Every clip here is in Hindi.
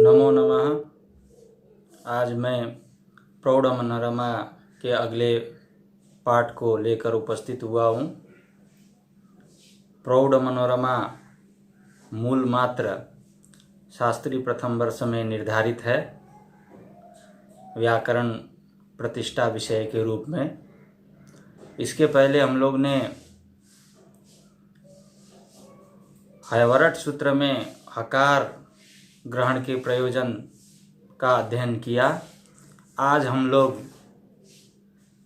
नमो नमः। आज मैं प्रौढ़ मनोरमा के अगले पाठ को लेकर उपस्थित हुआ हूँ। प्रौढ़ मनोरमा मूल मात्र शास्त्री प्रथम वर्ष में निर्धारित है, व्याकरण प्रतिष्ठा विषय के रूप में। इसके पहले हम लोग ने हयवरट सूत्र में हकार ग्रहण के प्रयोजन का अध्ययन किया। आज हम लोग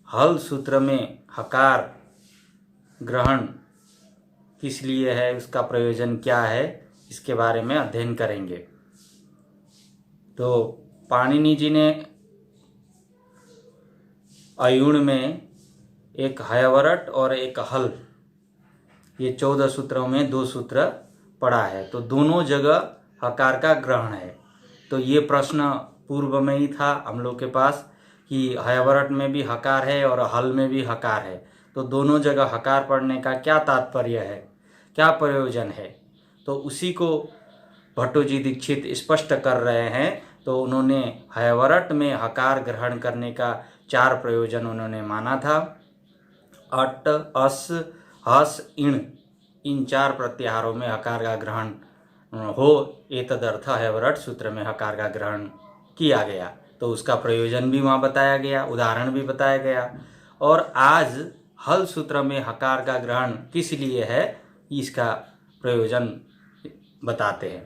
हल सूत्र में हकार ग्रहण किस लिए है, उसका प्रयोजन क्या है, इसके बारे में अध्ययन करेंगे। तो पाणिनि जी ने अयुण में एक हयवरट और एक हल, ये 14 सूत्रों में 2 सूत्र पढ़ा है। तो दोनों जगह हकार का ग्रहण है। तो ये प्रश्न पूर्व में ही था हम लोग के पास कि हयवरट में भी हकार है और हल में भी हकार है, तो दोनों जगह हकार पढ़ने का क्या तात्पर्य है, क्या प्रयोजन है। तो उसी को भट्टोजी दीक्षित स्पष्ट कर रहे हैं। तो उन्होंने हयवरट में हकार ग्रहण करने का 4 प्रयोजन उन्होंने माना था। अट, अस, हस, इण, इन 4 प्रत्याहारों में हकार का ग्रहण हो, एतदर्थ हयवरट सूत्र में हकार का ग्रहण किया गया। तो उसका प्रयोजन भी वहाँ बताया गया, उदाहरण भी बताया गया। और आज हल सूत्र में हकार का ग्रहण किस लिए है, इसका प्रयोजन बताते हैं।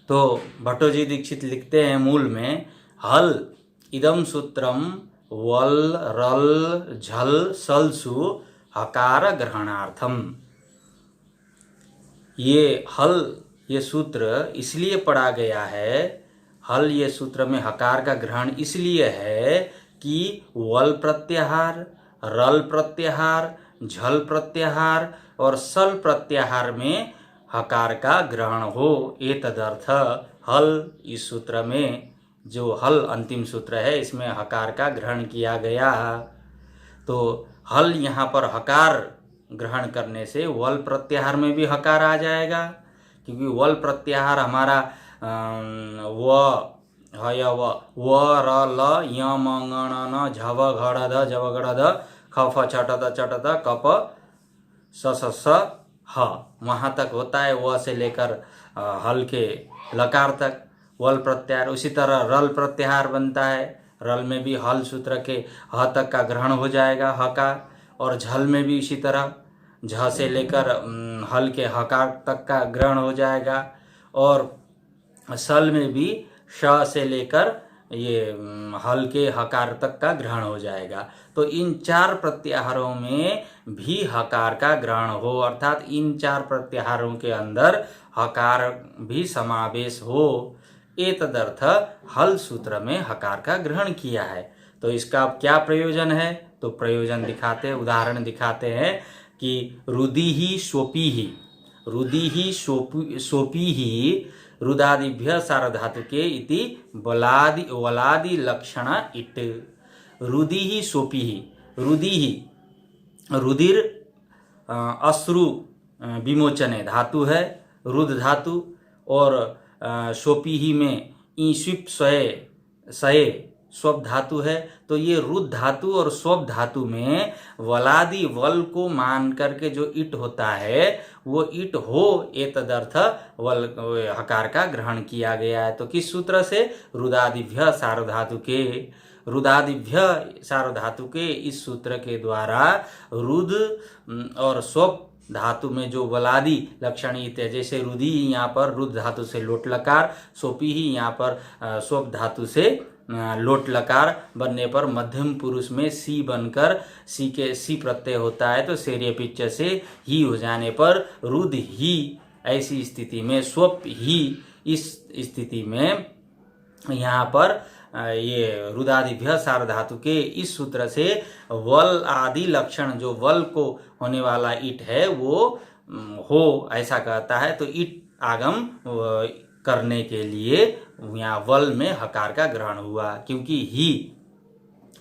तो भट्टोजी दीक्षित लिखते हैं मूल में, हल इदम सूत्रम वल रल झल सलसु हकार ग्रहणार्थम। ये हल, ये सूत्र इसलिए पढ़ा गया है, हल ये सूत्र में हकार का ग्रहण इसलिए है कि वल प्रत्याहार, रल प्रत्याहार, झल प्रत्याहार और सल प्रत्याहार में हकार का ग्रहण हो। एतदर्थ हल, इस सूत्र में जो हल अंतिम सूत्र है, इसमें हकार का ग्रहण किया गया। तो हल यहाँ पर हकार ग्रहण करने से वल प्रत्याहार में भी हकार आ जाएगा, क्योंकि वल प्रत्याहार हमारा व हय व र ल य म ङ ण न झव घड ध जव घड ध ख फ छ ट द कप स स स ह, वहाँ तक होता है, व से लेकर हल के लकार तक वल प्रत्याहार। उसी तरह रल प्रत्याहार बनता है, रल में भी हल सूत्र के ह तक का ग्रहण हो जाएगा, ह का। और झल में भी इसी तरह झ से लेकर हल के हकार तक का ग्रहण हो जाएगा। और सल में भी श से लेकर ये हल के हकार तक का ग्रहण हो जाएगा। तो इन 4 प्रत्याहारों में भी हकार का ग्रहण हो, अर्थात इन 4 प्रत्याहारों के अंदर हकार भी समावेश हो, एतदर्थ हल सूत्र में हकार का ग्रहण किया है। तो इसका क्या प्रयोजन है, तो प्रयोजन दिखाते, उदाहरण दिखाते हैं कि रुदि ही सोपी ही, रुदि ही सोपी ही रुदादिभ्य सार्वधातुके इति वलादि लक्षण इट। रुदि ही सोपी ही, रुदि ही रुधिर अश्रु विमोचने धातु है, रुद धातु। और सोपी ही में ईशिप सये स्वप धातु है। तो ये रुद धातु और स्वप धातु में वलादि वल को मान करके जो इट होता है, वो इट हो, एतदर्थ वल हकार का ग्रहण किया गया है। तो किस सूत्र से, रुदादिभ्य सार्वधातुके, रुदादिभ्य सार्वधातुके इस सूत्र के द्वारा रुद और स्वप धातु में जो वलादि लक्षण इत है, जैसे रुदि यहाँ पर रुद धातु से लोट लकार, सोपी ही यहाँ पर स्वप धातु से लोट लकार बनने पर मध्यम पुरुष में सी बनकर सी के सी प्रत्यय होता है। तो सेर्य पिच्च से ही हो जाने पर रुद ही, ऐसी स्थिति में स्वप ही, इस स्थिति में यहाँ पर ये रुदादिभ्य सार्वधातु के इस सूत्र से वल आदि लक्षण, जो वल को होने वाला इट है वो हो, ऐसा कहता है। तो इट आगम करने के लिए यहाँ वल में हकार का ग्रहण हुआ, क्योंकि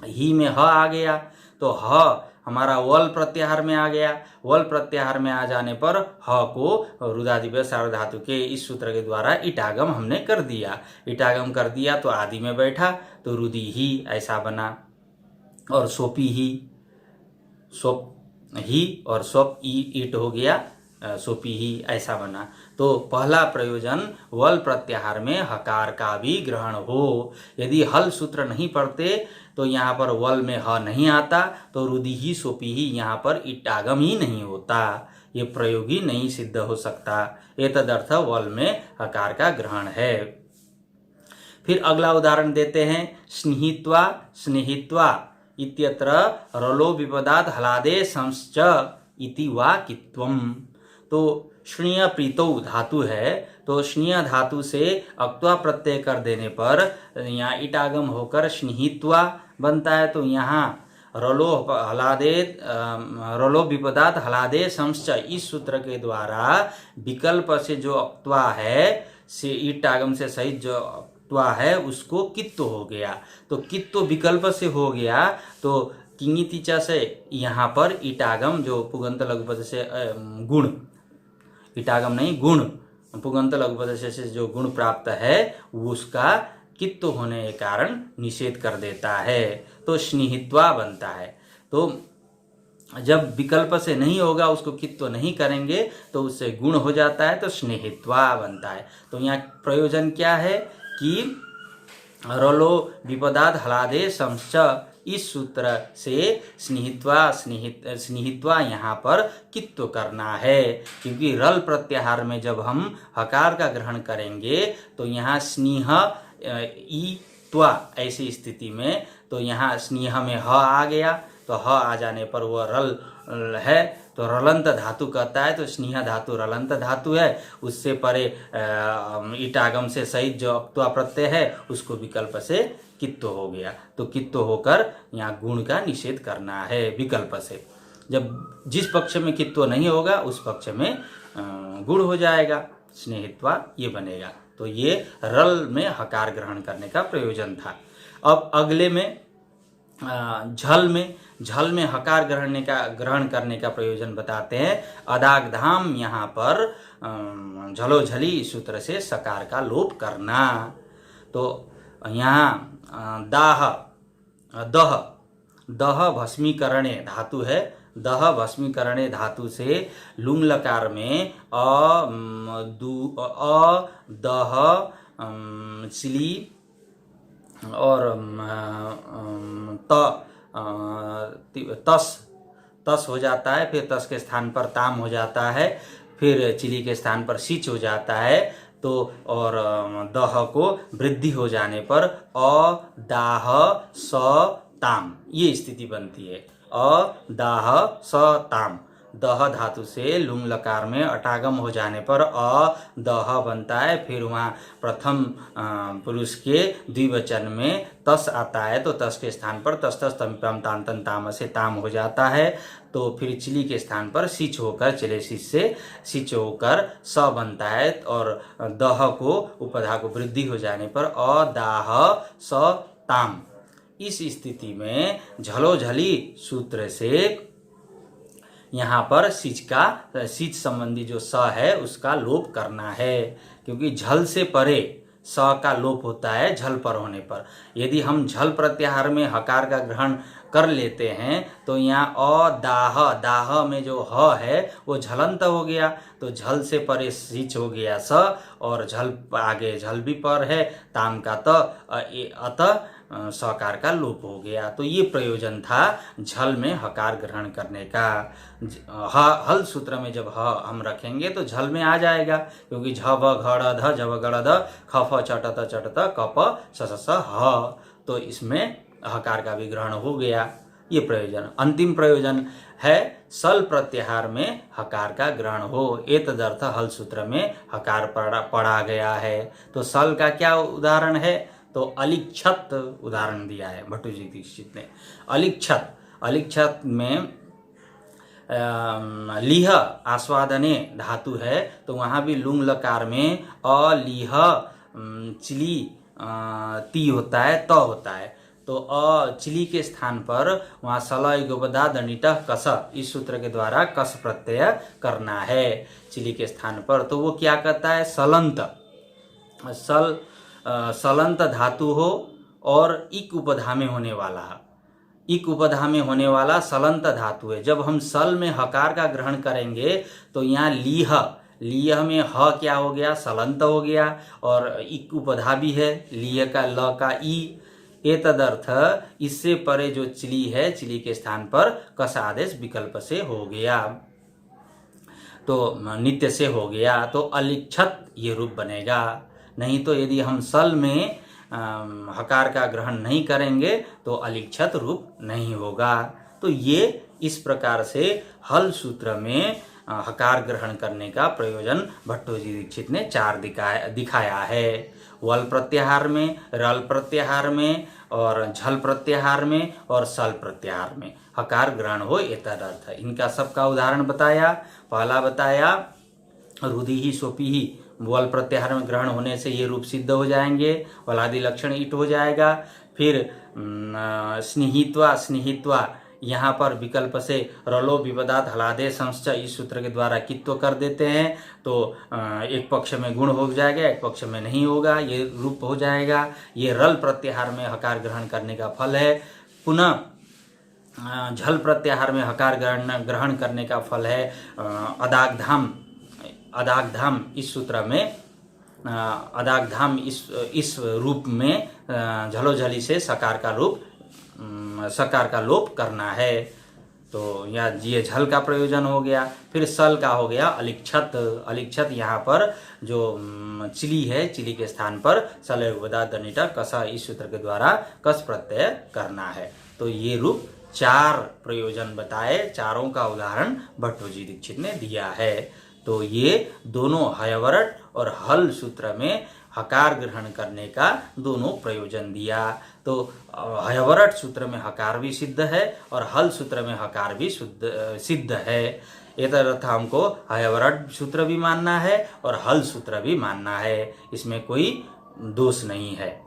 ही में ह आ गया। तो ह हमारा वल प्रत्याहार में आ गया। वल प्रत्याहार में आ जाने पर ह को रुदादिव्य सार्वधातु के इस सूत्र के द्वारा ईटागम हमने कर दिया। ईटागम कर दिया तो आदि में बैठा तो रुदि ही ऐसा बना, और सोपी ही, सोप ही और सोप ईट हो गया, सोपी ही ऐसा बना। तो पहला प्रयोजन वल प्रत्याहार में हकार का भी ग्रहण हो। यदि हल सूत्र नहीं पढ़ते तो यहाँ पर वल में ह नहीं आता, तो रुदि ही सोपी ही यहाँ पर ईटागम ही नहीं होता, ये प्रयोगी नहीं सिद्ध हो सकता। एतदर्थ वल में हकार का ग्रहण है। फिर अगला उदाहरण देते हैं, स्नेहित्वा स्नेहित्वा इत्यत्र रलो विपदात् हलादेशंश्च इति वा कित्वम्। तो श्नीय प्रीतौ धातु है, तो श्नीय धातु से अक्त्वा प्रत्यय कर देने पर यहाँ ईटागम होकर स्नेहित्वा बनता है। तो यहाँ रलो विपदात् हलादेशंश्च इस सूत्र के द्वारा विकल्प से जो अक्त्वा है से ईटागम से सहित जो अक्त्वा है उसको कित्व हो गया। तो कित्व विकल्प से हो गया तो किंगी तीचा से यहाँ पर ईटागम जो पुगंत लघुपद से गुण, ईटागम नहीं गुण, पुगंत लघुपद से जो गुण प्राप्त है उसका कित्व होने के कारण निषेध कर देता है, तो स्नेहित्वा बनता है। तो जब विकल्प से नहीं होगा, उसको कित्व नहीं करेंगे तो उससे गुण हो जाता है, तो स्नेहित्वा बनता है। तो यहाँ प्रयोजन क्या है कि रलो विपदात् हलादेशंश्च इस सूत्र से स्नेहित्वा यहाँ पर कित्व करना है, क्योंकि रल प्रत्याहार में जब हम हकार का ग्रहण करेंगे तो यहाँ स्नेह ई त्वा ऐसी स्थिति में, तो यहाँ स्नेह में ह आ गया, तो ह आ जाने पर वह रल है तो रलंत धातु कहता है। तो स्नेह धातु रलंत धातु है, उससे परे ईटागम से सहित जो अक्त्वा प्रत्यय है उसको विकल्प से कित्व हो गया। तो कित्व होकर यहाँ गुण का निषेध करना है विकल्प से। जब जिस पक्ष में कित्व नहीं होगा उस पक्ष में गुण हो जाएगा, स्नेहित्वा ये बनेगा। तो ये रल में हकार ग्रहण करने का प्रयोजन था। अब अगले में झल में हकार ग्रहण करने का प्रयोजन बताते हैं। अदागधाम यहाँ पर झलोझली सूत्र से सकार का लोप करना। तो यहाँ दह भस्मीकरणे धातु है, दह भस्मीकरणे धातु से लुंग लकार में दह चिली और तस हो जाता है, फिर तस के स्थान पर ताम हो जाता है, फिर चिली के स्थान पर सिच हो जाता है। तो और दह को वृद्धि हो जाने पर दाह स ताम ये स्थिति बनती है। दाह स ताम, दह धातु से लुंग लकार में अटागम हो जाने पर दह बनता है। फिर वहाँ प्रथम पुरुष के द्विवचन में तस आता है, तो तस के स्थान पर तस तस तम तांतन ताम से ताम हो जाता है। तो फिर चिली के स्थान पर सिच होकर चले सिच से सिच होकर स बनता है, और दह को उपधा को वृद्धि हो जाने पर दाह स ताम। इस स्थिति में झलोझली सूत्र से यहाँ पर सिच संबंधी जो स है उसका लोप करना है, क्योंकि झल से परे स का लोप होता है झल पर होने पर। यदि हम झल प्रत्याहार में हकार का ग्रहण कर लेते हैं तो यहाँ दाह में जो ह है वो झलंत हो गया, तो झल से परे सिच हो गया स, और झल आगे झल भी पर है ताम का अतः सकार का लोप हो गया। तो ये प्रयोजन था झल में हकार ग्रहण करने का। हल सूत्र में जब ह हम रखेंगे तो झल में आ जाएगा, क्योंकि झ भ घड़ ध जब गड़ ध ख फ चटत कप स ह, तो इसमें हकार का भी ग्रहण हो गया। ये प्रयोजन। अंतिम प्रयोजन है सल प्रत्याहार में हकार का ग्रहण हो, एतदर्थ हल सूत्र में हकार पढ़ा गया है। तो सल का क्या उदाहरण है, तो अलिक्षत उदाहरण दिया है भट्टूजी दीक्षित ने। अलिक्षत में लीह आस्वादने धातु है, तो वहाँ भी लुंग लकार में लीह चिली ती होता है, त होता है। तो अ चिली के स्थान पर वहाँ सल युगपदा दंडितः कस, इस सूत्र के द्वारा कस प्रत्यय करना है चिली के स्थान पर। तो वो क्या कहता है, सलंत धातु हो और इक उपधा में होने वाला, इक उपधा में होने वाला सलंत धातु है। जब हम सल में हकार का ग्रहण करेंगे तो यहाँ लीह में ह क्या हो गया, सलंत हो गया, और इक उपधा भी है, लीह का ल का ई। ए तदर्थ इससे परे जो चिली है, चिली के स्थान पर कस आदेश विकल्प से हो गया, तो नित्य से हो गया, तो अलिक्षत ये रूप बनेगा। नहीं तो यदि हम सल में हकार का ग्रहण नहीं करेंगे तो अलिक्षत रूप नहीं होगा। तो ये इस प्रकार से हल सूत्र में हकार ग्रहण करने का प्रयोजन भट्टोजी दीक्षित ने 4 दिखाया है। वल प्रत्याहार में, रल प्रत्याहार में, और झल प्रत्याहार में, और सल प्रत्याहार में हकार ग्रहण हो एतदर्थ। इनका सबका उदाहरण बताया। पहला बताया रुधि ही सोपी ही, वल प्रत्याहार में ग्रहण होने से ये रूप सिद्ध हो जाएंगे, वलादि लक्षण ईट हो जाएगा। फिर स्निहित्वा यहाँ पर विकल्प से रलो विपदात हलादे संश्च, इस सूत्र के द्वारा कित्व कर देते हैं, तो एक पक्ष में गुण हो जाएगा, एक पक्ष में नहीं होगा, ये रूप हो जाएगा। ये रल प्रत्याहार में हकार ग्रहण करने का फल है। पुनः झल प्रत्याहार में हकार ग्रहण करने का फल है अदागधाम, इस सूत्र में अदागधाम इस रूप में झलोझली से सकार का लोप करना है। तो ये झल का प्रयोजन हो गया। फिर सल का हो गया अलिक्षत यहाँ पर जो चिली है, चिली के स्थान पर सल उपधा दंडितः कस, इस सूत्र के द्वारा कस प्रत्यय करना है। तो ये रूप 4 प्रयोजन बताए, चारों का उदाहरण भट्टोजी दीक्षित ने दिया है। तो ये दोनों हयवरट और हल सूत्र में हकार ग्रहण करने का दोनों प्रयोजन दिया। तो हयवरट सूत्र में हकार भी सिद्ध है और हल सूत्र में हकार भी सिद्ध है। ये तरह हमको हयवरट सूत्र भी मानना है और हल सूत्र भी मानना है, इसमें कोई दोष नहीं है।